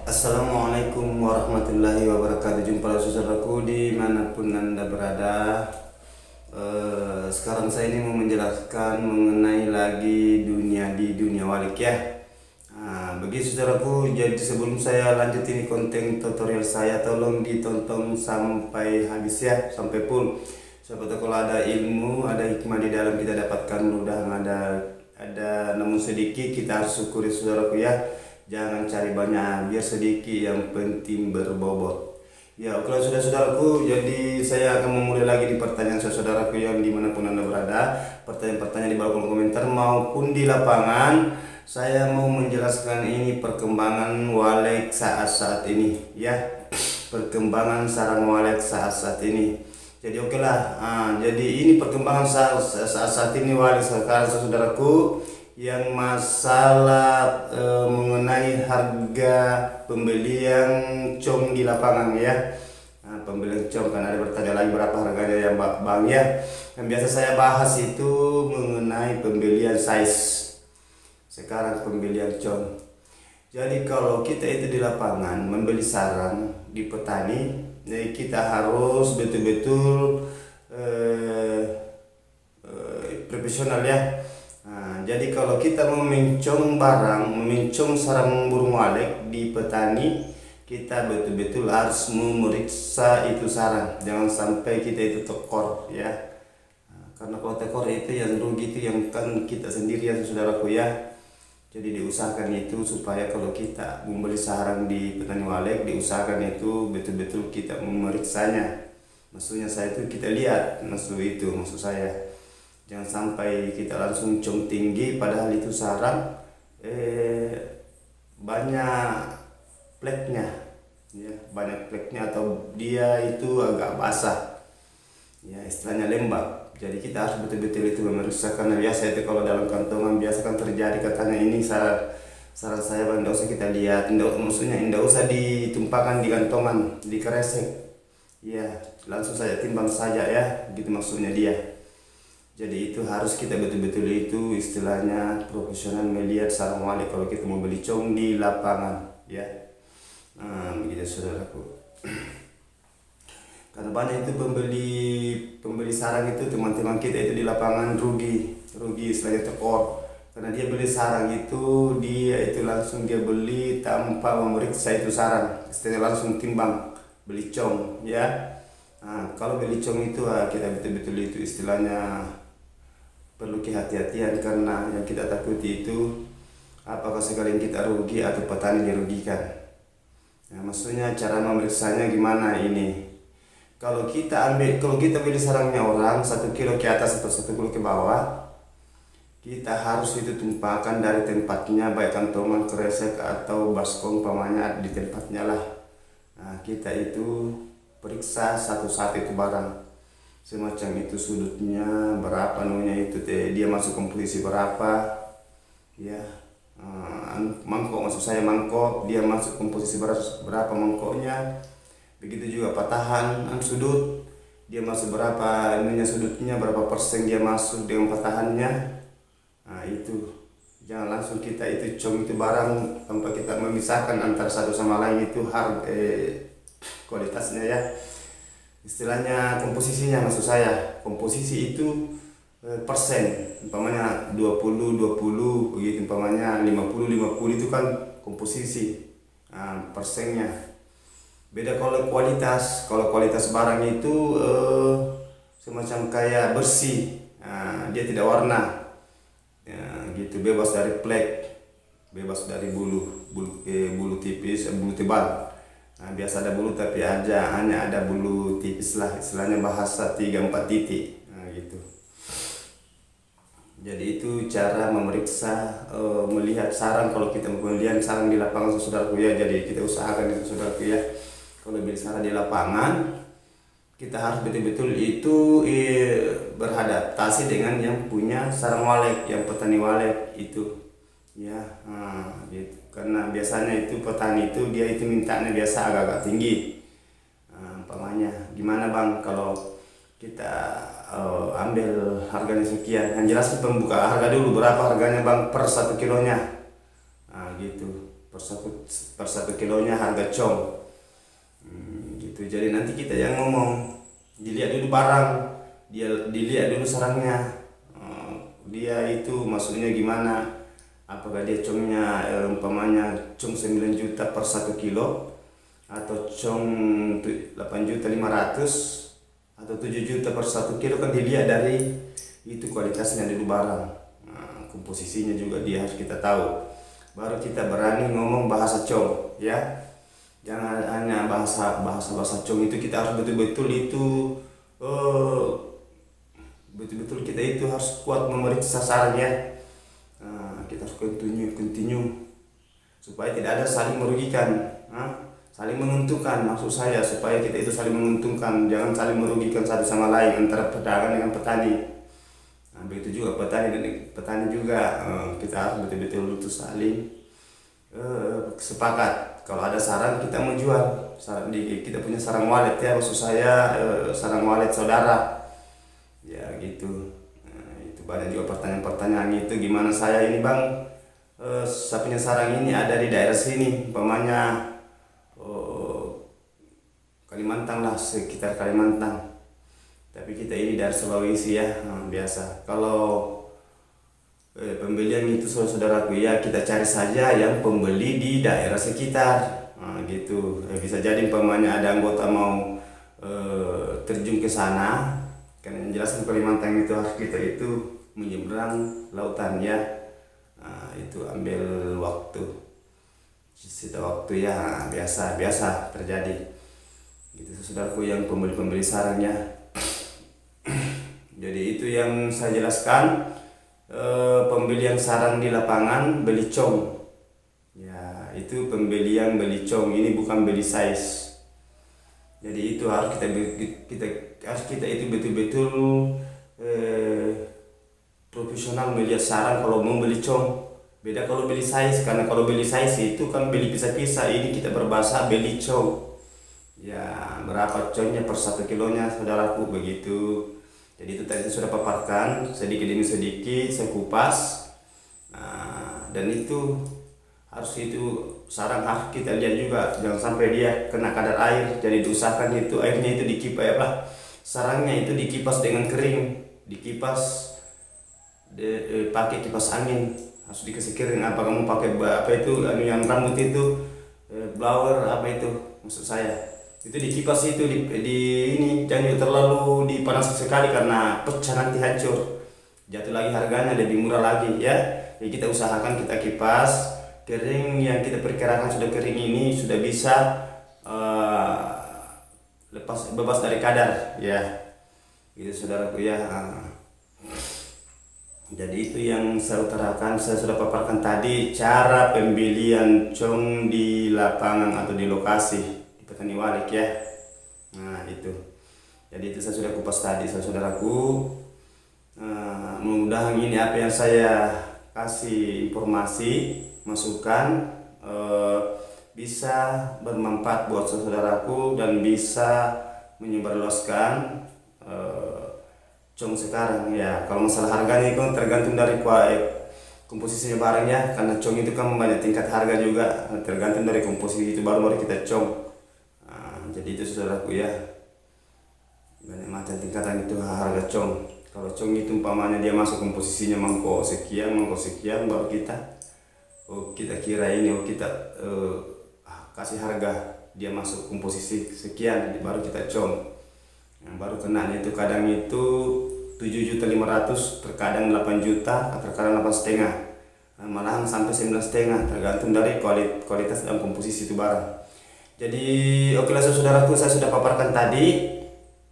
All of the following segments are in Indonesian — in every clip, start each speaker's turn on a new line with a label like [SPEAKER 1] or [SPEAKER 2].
[SPEAKER 1] Assalamualaikum warahmatullahi wabarakatuh. Jumpa lagi saudaraku dimanapun anda berada. Sekarang saya ini mau menjelaskan mengenai lagi di dunia walik ya. Bagi saudaraku, jadi sebelum saya lanjut ini konten tutorial saya, tolong ditonton sampai habis ya, sampai full. Siapa tahu kalau ada ilmu, ada hikmah di dalam kita dapatkan, mudah ada namun sedikit kita harus syukuri saudaraku ya. Jangan cari banyak, biar sedikit yang penting berbobot. Ya, oke saudara-saudaraku, jadi saya akan memulai lagi di pertanyaan saudaraku yang dimanapun anda berada. Pertanyaan-pertanyaan di bawah kolom komentar maupun di lapangan. Saya mau menjelaskan ini perkembangan walek saat-saat ini ya. Perkembangan sarang walek saat-saat ini. Jadi oke lah, jadi ini perkembangan saat-saat ini walek sekarang saudaraku. Yang masalah mengenai harga pembelian com di lapangan ya. Pembelian com, kan ada bertanya lagi berapa harganya ya bang ya. Yang biasa saya bahas itu mengenai pembelian size. Sekarang pembelian com. Jadi kalau kita itu di lapangan membeli sarang di petani, kita harus betul-betul profesional ya. Jadi kalau kita mau mencong sarang burung walet di petani, kita betul-betul harus memeriksa itu sarang. Jangan sampai kita itu tekor ya. Karena kalau tekor itu yang rugi itu yang kan kita sendiri ya saudaraku ya. Jadi diusahakan itu supaya kalau kita membeli sarang di petani walet, diusahakan itu betul-betul kita memeriksanya. Maksudnya saya itu kita lihat maksud saya. Jangan sampai kita langsung com tinggi padahal itu sarang banyak pleknya ya, banyak pleknya atau dia itu agak basah ya, istilahnya lembab. Jadi kita harus betul-betul itu memeriksa, karena biasa itu kalau dalam kantongan biasa kan terjadi katanya ini sarang saya bang, tidak usah kita lihat, maksudnya tidak usah ditumpahkan di kantongan, di kresek ya, langsung saja timbang saja ya, gitu maksudnya dia. Jadi itu harus kita betul-betul itu istilahnya profesional melihat sarang walet kalau kita mau beli com di lapangan ya. Begitu saudaraku. Karena banyak itu pembeli sarang itu teman-teman kita itu di lapangan rugi istilahnya tekor. Karena dia beli sarang itu langsung dia beli tanpa memeriksa itu sarang, istilahnya langsung timbang beli com ya. Kalau beli com itu kita betul-betul itu istilahnya perlu kehati-hatian, karena yang kita takuti itu apakah sekalian kita rugi atau petani dirugikan. Maksudnya cara memeriksanya gimana ini? Kalau kita beli sarangnya orang 1 kilo ke atas atau 1 kilo ke bawah, kita harus itu tumpahkan dari tempatnya, baik kantongan, kresek atau baskom pamannya di tempatnya lah. Kita itu periksa satu-satu itu barang. Semacam itu sudutnya berapa, itu dia masuk komposisi berapa ya, mangkok maksud saya, mangkok dia masuk komposisi berapa mangkoknya. Begitu juga patahan sudut dia masuk berapa sudutnya, berapa persen dia masuk dengan patahannya. Itu jangan langsung kita itu com itu barang tanpa kita memisahkan antara satu sama lain, itu harga kualitasnya ya, istilahnya komposisinya. Maksud saya komposisi itu persen, umpamanya 20-20 begitu, umpamanya 50-50 itu kan komposisi persennya. Beda kalau kualitas barang itu semacam kayak bersih, dia tidak warna ya, gitu, bebas dari plek, bebas dari bulu tipis, bulu tebal. Biasa ada bulu tapi hanya ada bulu tipis lah, istilahnya bahasa 3-4 titik gitu. Jadi itu cara memeriksa melihat sarang kalau kita melihat sarang di lapangan saudaraku ya. Jadi kita usahakan itu saudaraku ya, kalau beli sarang di lapangan kita harus betul-betul itu beradaptasi dengan yang punya sarang walet, yang petani walet itu ya, gitu. Karena biasanya itu petani itu dia itu mintanya biasa agak-agak tinggi. Umpamanya gimana bang kalau kita ambil harganya sekian, yang jelas pembuka harga dulu, berapa harganya bang per 1 kilonya, gitu, per per 1 kilonya harga cong. Gitu. Jadi nanti kita yang ngomong, dilihat dulu barang, dilihat dulu sarangnya, dia itu maksudnya gimana, apakah dia congnya umpamanya cong 9 juta per 1 kilo, atau cong 8.500.000 atau 7 juta per 1 kilo. Kan dilihat dari itu kualitasnya dulu barang, komposisinya juga dia harus kita tahu, baru kita berani ngomong bahasa cong ya. Jangan hanya bahasa cong itu, kita harus betul-betul itu betul-betul kita itu harus kuat memeriksa sasarannya. Kita harus continue supaya tidak ada saling merugikan, saling menguntungkan, maksud saya supaya kita itu saling menguntungkan, jangan saling merugikan satu sama lain antara pedagang dengan petani. Begitu juga petani juga, kita harus betul-betul itu saling sepakat. Kalau ada sarang kita mau jual, kita punya sarang walet ya, maksud saya sarang walet saudara ya gitu. Itu banyak juga pertanyaan itu, gimana saya ini bang, saya punya sarang ini ada di daerah sini, umpamanya Kalimantan lah, sekitar Kalimantan, tapi kita ini dari Sulawesi ya. Biasa kalau pembelian itu saudaraku ya, kita cari saja yang pembeli di daerah sekitar, gitu. Bisa jadi umpamanya ada anggota mau terjun ke sana, karena yang jelas Kalimantan itu harus kita itu menyeberang lautan ya. Itu ambil waktu, sisa waktu ya, biasa terjadi gitu saudaraku yang pembeli sarangnya. Jadi itu yang saya jelaskan, pembelian sarang di lapangan beli cong ya, itu pembelian beli cong, ini bukan beli size. Jadi itu harus kita itu betul-betul profesional melihat sarang kalau mau beli cong. Beda kalau beli size, karena kalau beli size itu kan beli pisah-pisah, ini kita berbahasa beli cong ya, berapa congnya per 1 kilonya saudaraku, begitu. Jadi itu tadi sudah paparkan sedikit demi sedikit, saya kupas. Dan itu harus sarang harus kita lihat juga, jangan sampai dia kena kadar air. Jadi diusahakan itu airnya itu dikipas sarangnya itu dikipas dengan kering, dikipas pakai kipas angin, harus dikasih kering. Apa kamu pakai apa itu yang rambut itu blower apa itu, maksud saya itu dikipas itu ini jangan terlalu dipanas sekali, karena pecah nanti hancur, jatuh lagi harganya lebih murah lagi ya. Jadi kita usahakan kita kipas kering, yang kita perkirakan sudah kering ini sudah bisa bebas dari kadar ya, gitu saudaraku ya. Jadi itu yang saya utarakan, saya sudah paparkan tadi cara pembelian cong di lapangan atau di lokasi petani walet ya. Itu. Jadi itu saya sudah kupas tadi saudaraku. Mudah-mudahan ini apa yang saya kasih informasi, masukan bisa bermanfaat buat saudaraku dan bisa menyebarluaskan cong sekarang ya. Kalau masalah harganya itu tergantung dari komposisinya barangnya, karena cong itu kan banyak tingkat harga juga, tergantung dari komposisi itu baru kita cong. Jadi itu saudaraku ya, banyak macam tingkatan itu harga cong. Kalau cong itu umpamanya dia masuk komposisinya mangkok sekian, baru kita kira ini, kita kasih harga dia masuk komposisi sekian, baru kita cong. Yang baru kenanya itu kadang itu 7.500.000, terkadang 8 juta, terkadang 8,5, malahan sampai 9,5, tergantung dari kualitas dan komposisi itu barang. Jadi oke lah saudaraku, saya sudah paparkan tadi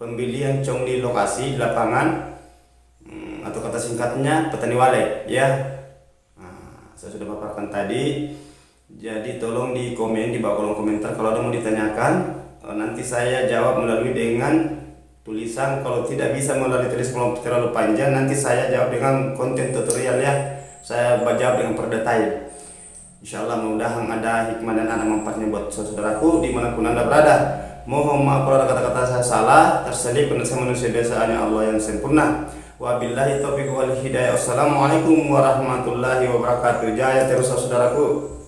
[SPEAKER 1] pembelian cong di lokasi, di lapangan, atau kata singkatnya petani walet ya. Saya sudah paparkan tadi. Jadi tolong di komen, di bawah kolom komentar kalau ada mau ditanyakan, nanti saya jawab melalui dengan tulisan. Kalau tidak bisa melalui tulisan terlalu panjang, nanti saya jawab dengan konten tutorial ya. Saya jawab dengan per detail. Insyaallah mudah-mudahan ada hikmah dan ada manfaatnya buat saudaraku dimanapun anda berada. Mohon maaf kalau ada kata-kata saya salah, terselip karena saya manusia biasa, hanya Allah yang sempurna. Wabillahi taufiq wal hidayah. Wassalamualaikum warahmatullahi wabarakatuh. Jaya terus saudaraku.